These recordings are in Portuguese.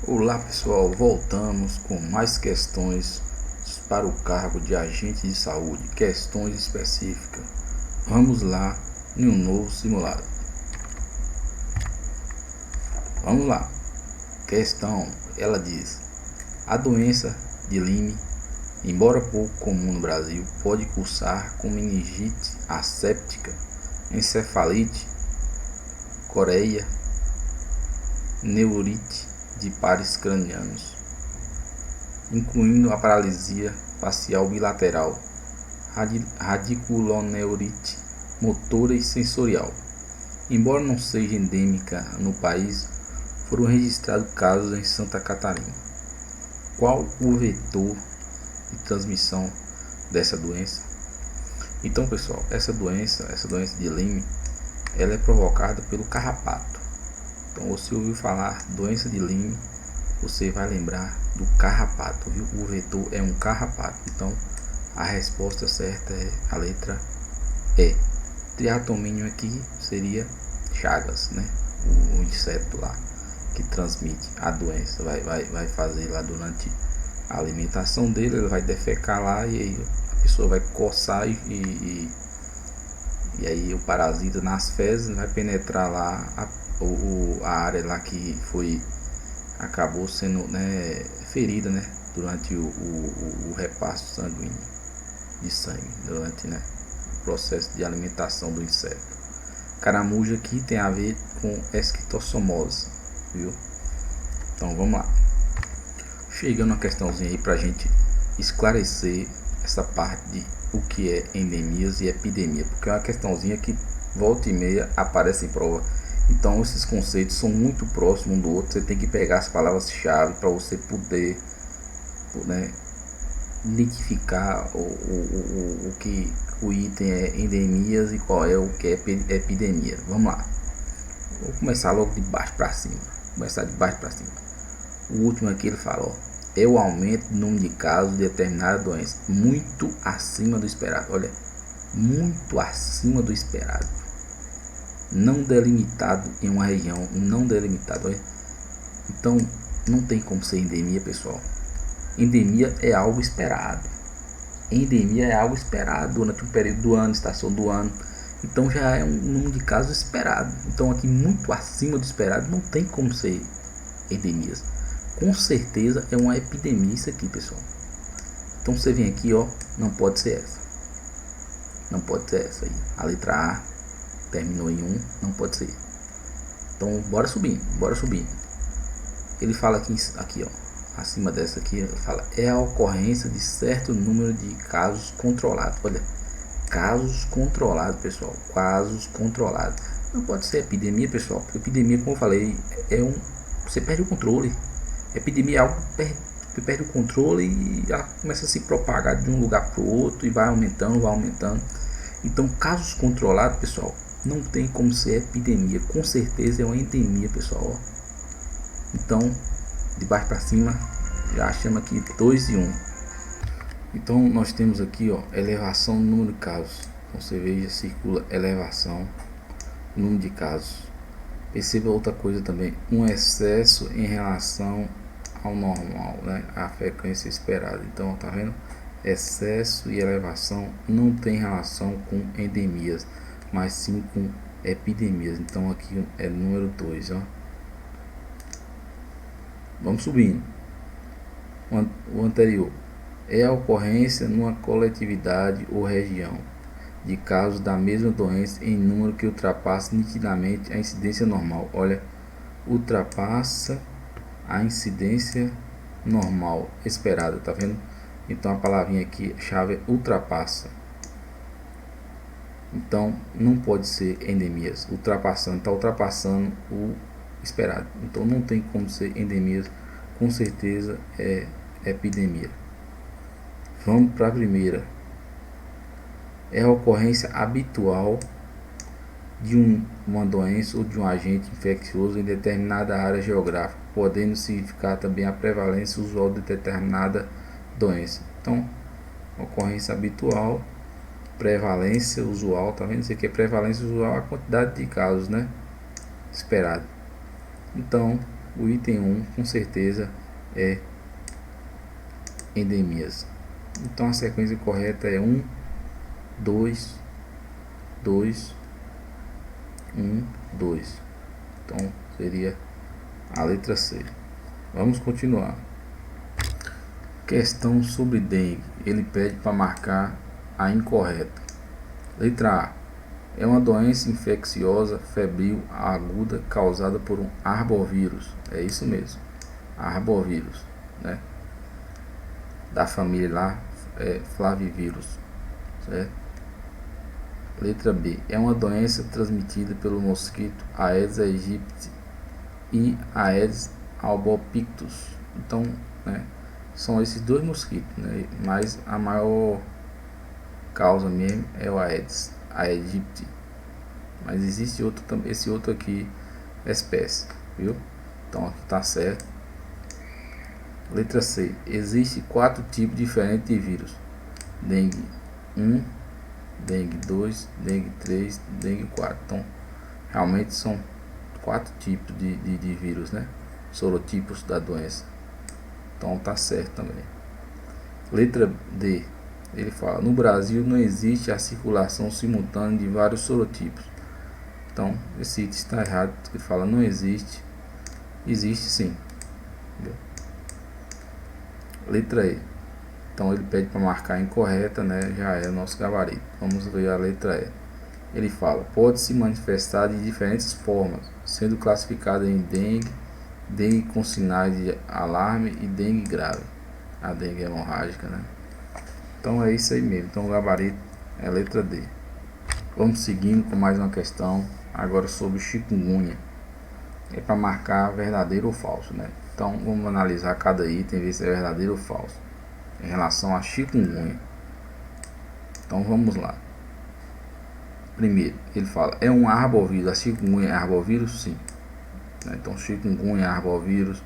Olá pessoal, voltamos com mais questões para o cargo de agente de saúde, questões específicas. Vamos lá em um novo simulado. Vamos lá. Questão, ela diz: a doença de Lyme, embora pouco comum no Brasil, pode cursar com meningite asséptica, encefalite, coreia, neurite de pares cranianos, incluindo a paralisia facial bilateral, radiculoneurite motora e sensorial. Embora não seja endêmica no país, foram registrados casos em Santa Catarina. Qual o vetor de transmissão dessa doença? Então, pessoal, essa doença de Lyme, ela é provocada pelo carrapato. Então, você ouviu falar doença de Lyme, você vai lembrar do carrapato, viu? O vetor é um carrapato. Então, a resposta certa é a letra E. Triatomínio aqui seria Chagas, né? O inseto lá que transmite a doença. Vai fazer lá durante a alimentação dele, ele vai defecar lá e aí a pessoa vai coçar e aí o parasita nas fezes vai penetrar lá a área lá que acabou sendo, né, ferida, né, durante o repasto sanguíneo de sangue, durante, né, o processo de alimentação do inseto. Caramujo aqui tem a ver com esquistossomose, viu? Então vamos lá. Chegando uma questãozinha aí pra gente esclarecer essa parte de o que é endemias e epidemia, porque é uma questãozinha que volta e meia aparece em prova. Então esses conceitos são muito próximos um do outro, você tem que pegar as palavras-chave para você poder, né, identificar o que o item é endemias e qual é o que é epidemia. Vamos lá. Vou começar logo de baixo para cima. Começar de baixo para cima. O último aqui ele fala, ó, é o aumento do número de casos de determinada doença muito acima do esperado. Olha, muito acima do esperado. Não delimitado em uma região, não delimitado. Olha. Então, não tem como ser endemia, pessoal. Endemia é algo esperado. Endemia é algo esperado durante um período do ano, estação do ano. Então já é um número de casos esperado. Então aqui muito acima do esperado não tem como ser endemias. Com certeza é uma epidemia isso aqui, pessoal. Então você vem aqui, ó, não pode ser essa. Não pode ser essa aí. A letra A terminou em 1, não pode ser. Então bora subindo, bora subindo. Ele fala aqui, ó. Acima dessa aqui, ele fala, é a ocorrência de certo número de casos controlados. Olha, casos controlados, pessoal, casos controlados. Não pode ser epidemia, pessoal, porque epidemia, como eu falei, você perde o controle. Epidemia é algo que perde o controle e ela começa a se propagar de um lugar para o outro e vai aumentando, vai aumentando. Então, casos controlados, pessoal, não tem como ser epidemia. Com certeza é uma endemia, pessoal. Então, de baixo para cima, já chama aqui 2 e 1. Então, nós temos aqui, ó, elevação no número de casos. Então, você veja, circula elevação no número de casos. Perceba outra coisa também, um excesso em relação ao normal, né? A frequência esperada. Então, tá vendo? Excesso e elevação não tem relação com endemias, mas sim com epidemias. Então, aqui é número 2, ó. Vamos subindo. O anterior é a ocorrência numa coletividade ou região de casos da mesma doença em número que ultrapassa nitidamente a incidência normal. Olha, ultrapassa a incidência normal esperada, tá vendo? Então a palavrinha aqui chave é ultrapassa. Então não pode ser endemias, ultrapassando, está ultrapassando o esperado. Então não tem como ser endemias, com certeza é epidemia. Vamos para a primeira. É a ocorrência habitual de uma doença ou de um agente infeccioso em determinada área geográfica, podendo significar também a prevalência usual de determinada doença. Então, ocorrência habitual, prevalência usual, tá vendo? Isso aqui é prevalência usual, a quantidade de casos, né? Esperado. Então, O item 1 com certeza é endemias. Então a sequência correta é 1, 2, 2, 1, 2. Então seria a letra C. Vamos continuar. Questão sobre dengue. Ele pede para marcar a incorreta. Letra A. É uma doença infecciosa febril aguda causada por um arbovírus. É isso mesmo. Arbovírus, né? Da família lá, flavivírus, certo? Letra B. É uma doença transmitida pelo mosquito Aedes aegypti e Aedes albopictus. Então, né, são esses dois mosquitos, né? Mas a maior causa mesmo é o Aedes aegypti. Mas existe outro, esse outro aqui, espécie, viu? Então aqui tá certo. Letra C. Existem 4 tipos diferentes de vírus: dengue 1, dengue 2, dengue 3, dengue 4. Então realmente são 4 tipos de vírus, né? Sorotipos da doença. Então tá certo também. Letra D. Ele fala: no Brasil não existe a circulação simultânea de vários sorotipos. Então esse item está errado. Ele fala: não existe. Existe sim. Entendeu? Letra E. Então ele pede para marcar incorreta, né? Já é o nosso gabarito. Vamos ver a letra E. Ele fala: pode se manifestar de diferentes formas, sendo classificada em dengue, dengue com sinais de alarme e dengue grave. A dengue hemorrágica, né? Então é isso aí mesmo. Então o gabarito é a letra D. Vamos seguindo com mais uma questão agora sobre chikungunya. É para marcar verdadeiro ou falso, né? Então vamos analisar cada item e ver se é verdadeiro ou falso em relação a chikungunya. Então vamos lá. Primeiro, ele fala: é um arbovírus. A chikungunya é arbovírus? Sim. Então chikungunya é arbovírus,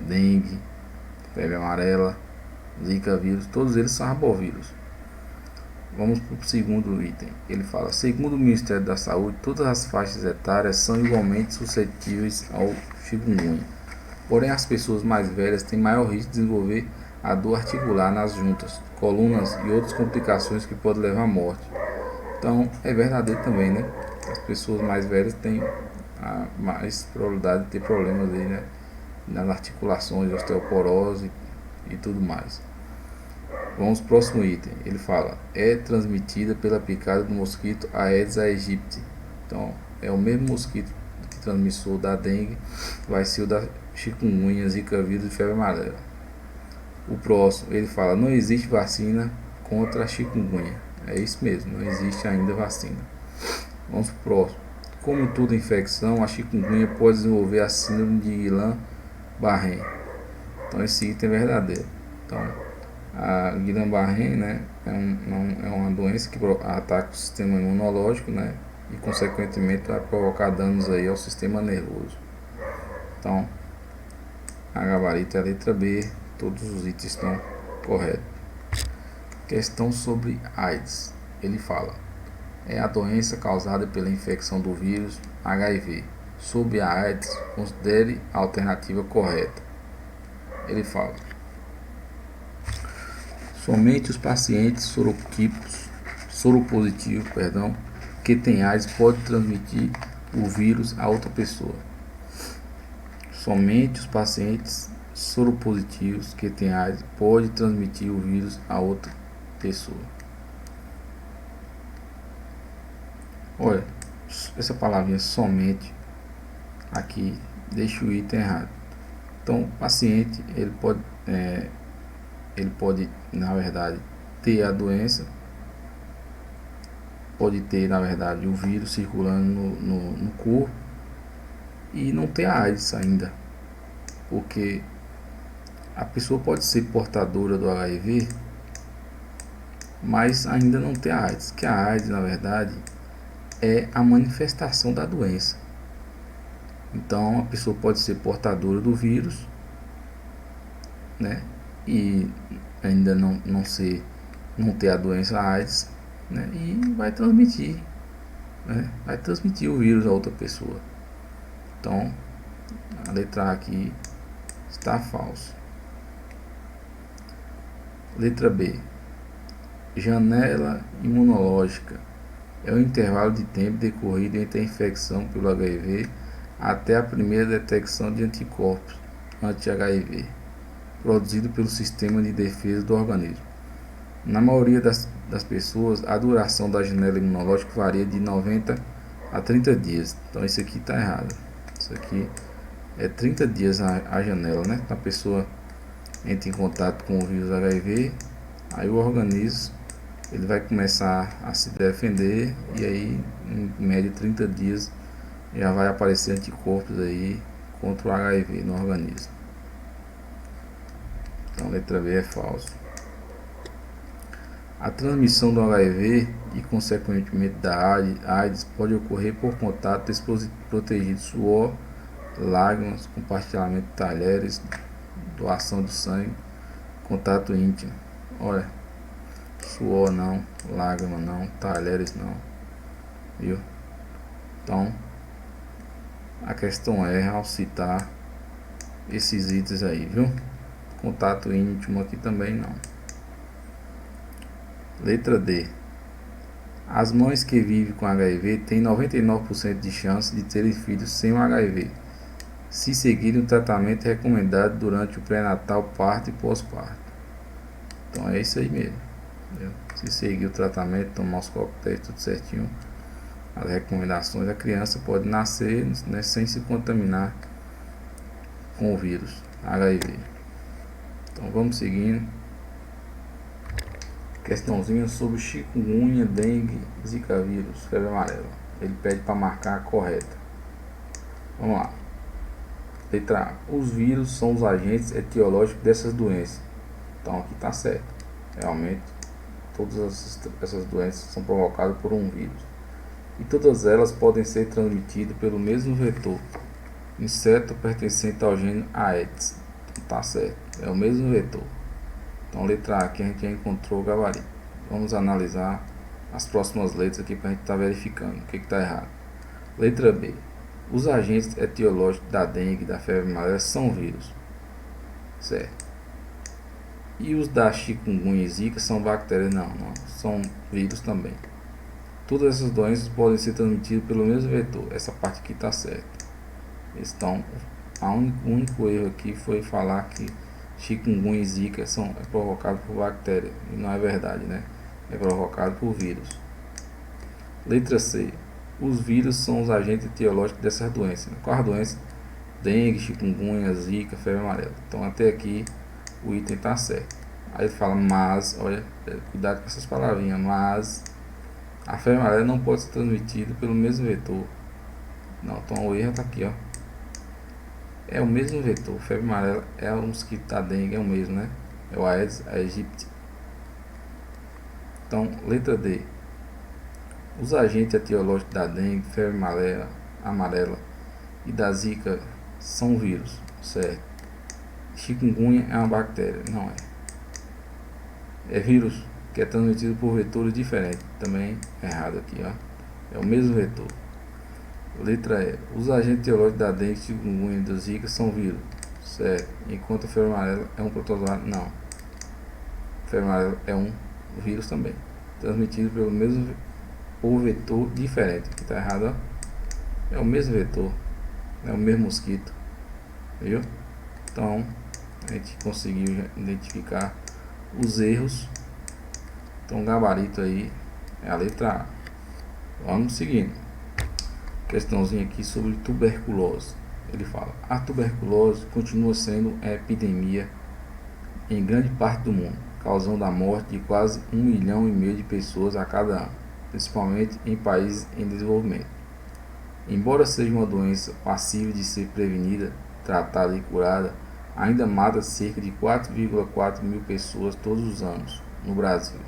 dengue, febre amarela, zika vírus, todos eles são arbovírus. Vamos para o segundo item. Ele fala: segundo o Ministério da Saúde, todas as faixas etárias são igualmente suscetíveis ao chikungunya. Porém, as pessoas mais velhas têm maior risco de desenvolver a dor articular nas juntas, colunas e outras complicações que podem levar à morte. Então, é verdadeiro também, né? As pessoas mais velhas têm a mais probabilidade de ter problemas aí, né? Nas articulações, osteoporose e tudo mais. Vamos para o próximo item. Ele fala: é transmitida pela picada do mosquito Aedes aegypti. Então, é o mesmo mosquito que transmissor da dengue, vai ser o da chikungunya, zika vírus e febre amarela. O próximo, ele fala: não existe vacina contra a chikungunya. É isso mesmo, não existe ainda vacina. Vamos para o próximo. Como toda infecção, a chikungunya pode desenvolver a síndrome de Guillain-Barré. Então esse item é verdadeiro. Então a Guillain-Barré, né, é uma doença que ataca o sistema imunológico, né, e consequentemente vai provocar danos aí ao sistema nervoso. Então a gabarito é a letra B. Todos os itens estão corretos. Questão sobre AIDS. Ele fala: é a doença causada pela infecção do vírus HIV. Sobre a AIDS, considere a alternativa correta. Ele fala: somente os pacientes soropositivos, que têm AIDS podem transmitir o vírus a outra pessoa. Somente os pacientes soropositivos que têm AIDS podem transmitir o vírus a outra pessoa. Olha, essa palavrinha somente aqui deixa o item errado. Então, o paciente ele pode na verdade ter a doença, pode ter na verdade o vírus circulando no corpo e não ter a AIDS ainda, porque a pessoa pode ser portadora do HIV, mas ainda não ter a AIDS, que a AIDS na verdade é a manifestação da doença. Então a pessoa pode ser portadora do vírus, né, e ainda não ter a doença AIDS, né, e vai transmitir o vírus a outra pessoa. Então A letra A aqui está falso. Letra B. Janela imunológica é o intervalo de tempo decorrido entre a infecção pelo HIV até a primeira detecção de anticorpos anti-HIV, produzido pelo sistema de defesa do organismo. Na maioria das pessoas, a duração da janela imunológica varia de 90 a 30 dias. Então isso aqui está errado. Isso aqui é 30 dias a janela, né? A pessoa entra em contato com o vírus HIV, aí o organismo ele vai começar a se defender e aí em média 30 dias já vai aparecer anticorpos aí contra o HIV no organismo. Então a letra B é falso. A transmissão do HIV e consequentemente da AIDS pode ocorrer por contato desprotegido, suor, lágrimas, compartilhamento de talheres, doação de sangue, contato íntimo. Olha, suor não, lágrima não, talheres não, viu? Então a questão é ao citar esses itens aí, viu? Contato íntimo aqui também não. Letra D. As mães que vivem com HIV têm 99% de chance de terem filhos sem o HIV, se seguirem o tratamento recomendado durante o pré-natal, parto e pós-parto. Então é isso aí mesmo. Entendeu? Se seguir o tratamento, tomar os coquetéis tudo certinho, as recomendações, a criança pode nascer, né, sem se contaminar com o vírus HIV. Então vamos seguindo. Questãozinha sobre chikungunya, dengue, zika vírus, febre amarela. Ele pede para marcar a correta. Vamos lá. Letra A. Os vírus são os agentes etiológicos dessas doenças. Então aqui está certo. Realmente, todas essas doenças são provocadas por um vírus. E todas elas podem ser transmitidas pelo mesmo vetor, inseto pertencente ao gênero Aedes. Então está certo. É o mesmo vetor. Então letra A aqui a gente já encontrou o gabarito. Vamos analisar as próximas letras aqui para a gente estar verificando o que está errado. Letra B. Os agentes etiológicos da dengue e da febre amarela são vírus. Certo. E os da chikungunya e zika são bactérias? Não, são vírus também. Todas essas doenças podem ser transmitidas pelo mesmo vetor. Essa parte aqui está certa. Então, o único erro aqui foi falar que chikungunya e zika é provocado por bactéria, e não é verdade, né? É provocado por vírus. Letra C. Os vírus são os agentes etiológicos dessas doenças. Qual a doença? Dengue, chikungunya, zika, febre amarela. Então até aqui o item está certo. Aí ele fala mas, olha, cuidado com essas palavrinhas, mas a febre amarela não pode ser transmitida pelo mesmo vetor. Não, então o erro está aqui, ó. É o mesmo vetor. Febre amarela é o mosquito da dengue, é o mesmo, né? É o Aedes aegypti. Então, letra D. Os agentes etiológicos da dengue, febre amarela e da zika são vírus, certo? Chikungunya é uma bactéria, não é. É vírus que é transmitido por vetores diferentes, também errado aqui, ó. É o mesmo vetor. Letra E. Os agentes etiológicos da dengue, chikungunya e da zika são vírus, certo? Enquanto a febre amarela é um protozoário, não. A febre amarela é um vírus também, transmitido pelo mesmo ou vetor diferente. Aqui está errado, ó. É o mesmo vetor, é o mesmo mosquito, viu? Então a gente conseguiu identificar os erros. Então o gabarito aí é a letra A. Vamos seguindo. Questãozinha aqui sobre tuberculose. Ele fala: a tuberculose continua sendo a epidemia em grande parte do mundo, causando a morte de quase 1,5 milhão de pessoas a cada ano, principalmente em países em desenvolvimento. Embora seja uma doença passível de ser prevenida, tratada e curada, ainda mata cerca de 4,4 mil pessoas todos os anos no Brasil.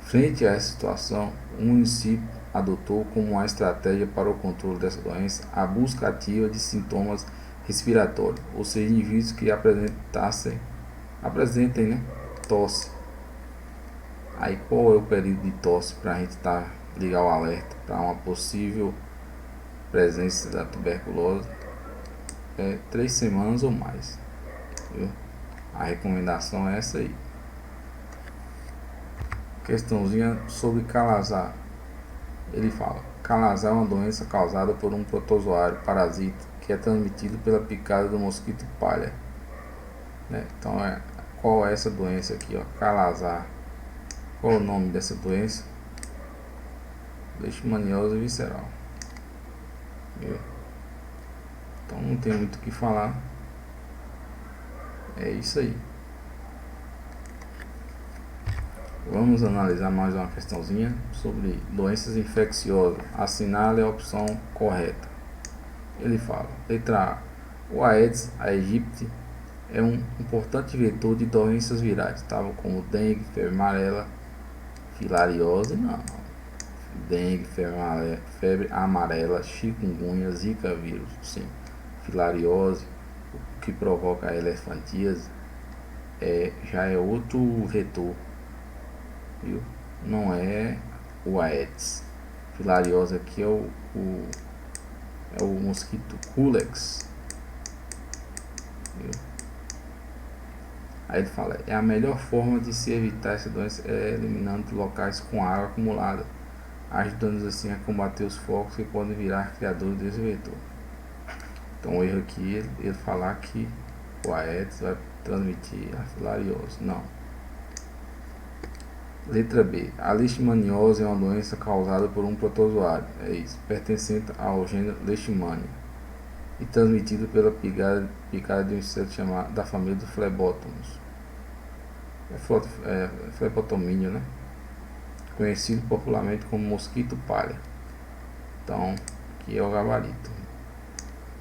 Frente a essa situação, o município adotou como uma estratégia para o controle dessa doença a busca ativa de sintomas respiratórios, ou seja, indivíduos que apresentem, né, tosse. Aí qual é o período de tosse para a gente ligar o alerta para uma possível presença da tuberculose? 3 semanas ou mais, viu? A recomendação é essa aí. Questãozinha sobre calazar. Ele fala: calazar é uma doença causada por um protozoário parasita que é transmitido pela picada do mosquito palha, né? Então qual é essa doença aqui, ó? Calazar. Qual é o nome dessa doença? Leishmaniose visceral. Viu? Então não tem muito o que falar. É isso aí. Vamos analisar mais uma questãozinha sobre doenças infecciosas. Assinale a opção correta. Ele fala: letra A. O Aedes aegypti é um importante vetor de doenças virais, tal como dengue, febre amarela, filariose, não. Dengue, febre amarela, chikungunya, zika vírus, sim. Filariose, o que provoca a elefantíase, já é outro vetor, viu? Não é o Aedes. Filariose aqui é o mosquito Culex, viu? Aí ele fala: a melhor forma de se evitar essa doença é eliminando locais com água acumulada, ajudando assim a combater os focos que podem virar criadores desse vetor. Então o erro aqui ele falar que o Aedes vai transmitir a filariose. Não. Letra B. A leishmaniose é uma doença causada por um protozoário, é isso, pertencente ao gênero Leishmania e transmitido pela picada de um inseto chamado da família dos flebótomos. Flebotomínio, né? Conhecido popularmente como mosquito palha. Então, aqui é o gabarito.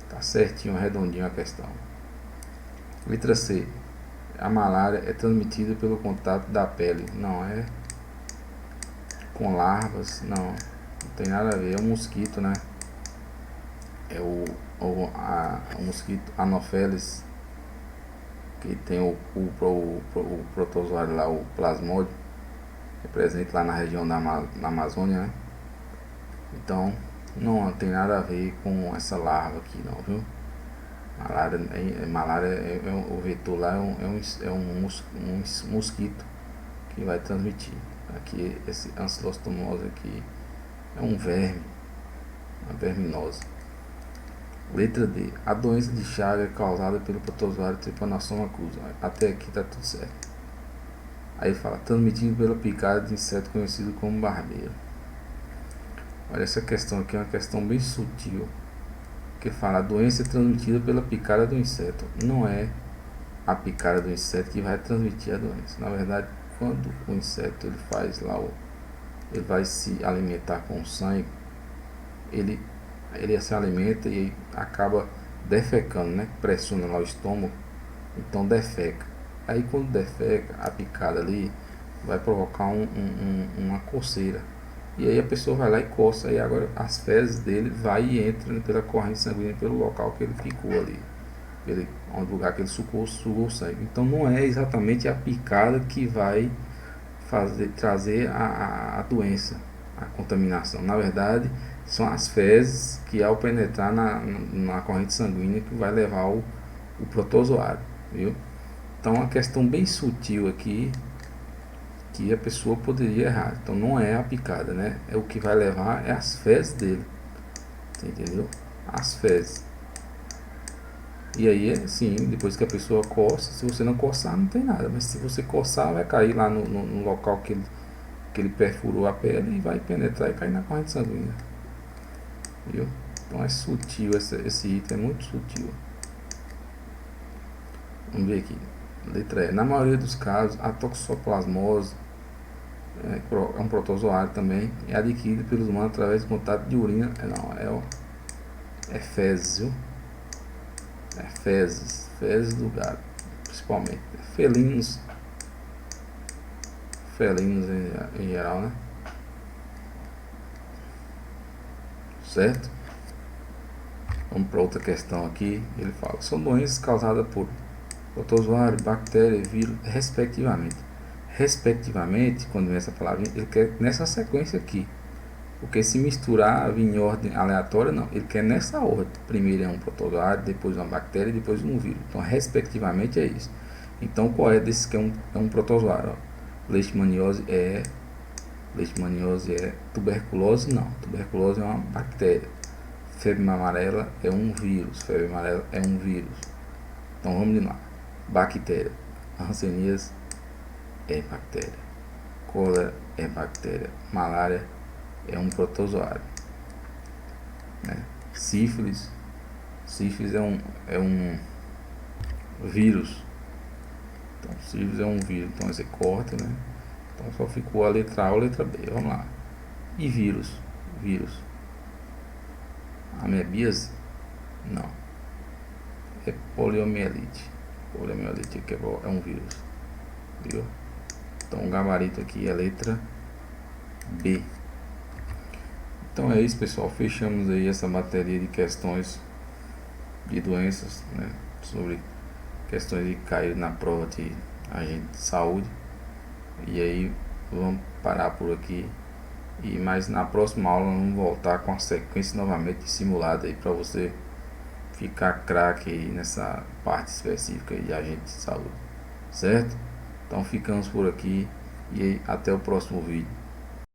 Tá certinho, redondinho a questão. Letra C. A malária é transmitida pelo contato da pele. Não é com larvas, não tem nada a ver. É um mosquito, né? É o mosquito Anopheles, que tem o protozoário lá, o plasmódio, é presente lá na região da Amazônia, né? Então não tem nada a ver com essa larva aqui, não, viu? Malária o vetor lá é um mosquito que vai transmitir. Aqui esse ancilostomose aqui é um verme, uma verminose. Letra D. A doença de Chagas é causada pelo protozoário Trypanosoma cruzi. Até aqui tá tudo certo. Aí fala: transmitido pela picada de inseto conhecido como barbeiro. Olha, essa questão aqui é uma questão bem sutil, que fala: a doença é transmitida pela picada do inseto. Não é a picada do inseto que vai transmitir a doença. Na verdade, quando o inseto ele faz lá, ele vai se alimentar com o sangue, ele se alimenta e acaba defecando, né? Pressiona lá o estômago, então defeca. Aí quando defeca, a picada ali vai provocar uma coceira. E aí a pessoa vai lá e coça, e agora as fezes dele vai e entra pela corrente sanguínea, pelo local que ele picou ali, onde lugar que ele sugou o sangue. Então não é exatamente a picada que vai trazer a doença, a contaminação. Na verdade, são as fezes que, ao penetrar na corrente sanguínea, que vai levar o protozoário, viu? Então é uma questão bem sutil aqui, que a pessoa poderia errar. Então não é a picada, né? É o que vai levar, é as fezes dele. Você entendeu? As fezes. E aí, assim, depois que a pessoa coça, se você não coçar, não tem nada. Mas se você coçar, vai cair lá no local que ele perfurou a pele e vai penetrar e cair na corrente sanguínea. Viu? Então é sutil, esse item é muito sutil. Vamos ver aqui. Letra E. Na maioria dos casos, a toxoplasmose é um protozoário também, é adquirido pelos humanos através de contato de urina. É fezes, viu? É fezes do gado, principalmente. Felinos em geral, né? Certo? Vamos para outra questão aqui. Ele fala: são doenças causadas por protozoário, bactéria, vírus, respectivamente. Respectivamente, quando vem essa palavra, ele quer nessa sequência aqui. Porque se misturar, vir em ordem aleatória, não. Ele quer nessa ordem. Primeiro é um protozoário, depois uma bactéria e depois um vírus. Então, respectivamente, é isso. Então, qual é desses que é um protozoário? Leishmaniose é tuberculose, não. Tuberculose é uma bactéria. Febre amarela é um vírus. Febre amarela é um vírus. Então, vamos lá. Bactéria. Hanseníase é bactéria. Cólera é bactéria. Malária é um protozoário, né? Sífilis é um vírus. Então, sífilis é um vírus. Então, você corta, né? Então, só ficou a letra A ou a letra B. Vamos lá. E vírus? Amebíase? Não. É poliomielite. Poliomielite aqui é um vírus. Viu? Então, o gabarito aqui é a letra B. Então é isso, pessoal, fechamos aí essa bateria de questões de doenças, né, sobre questões que caíram na prova de agente de saúde. E aí vamos parar por aqui, mas na próxima aula vamos voltar com a sequência novamente simulada aí para você ficar craque aí nessa parte específica de agente de saúde, certo? Então ficamos por aqui e até o próximo vídeo.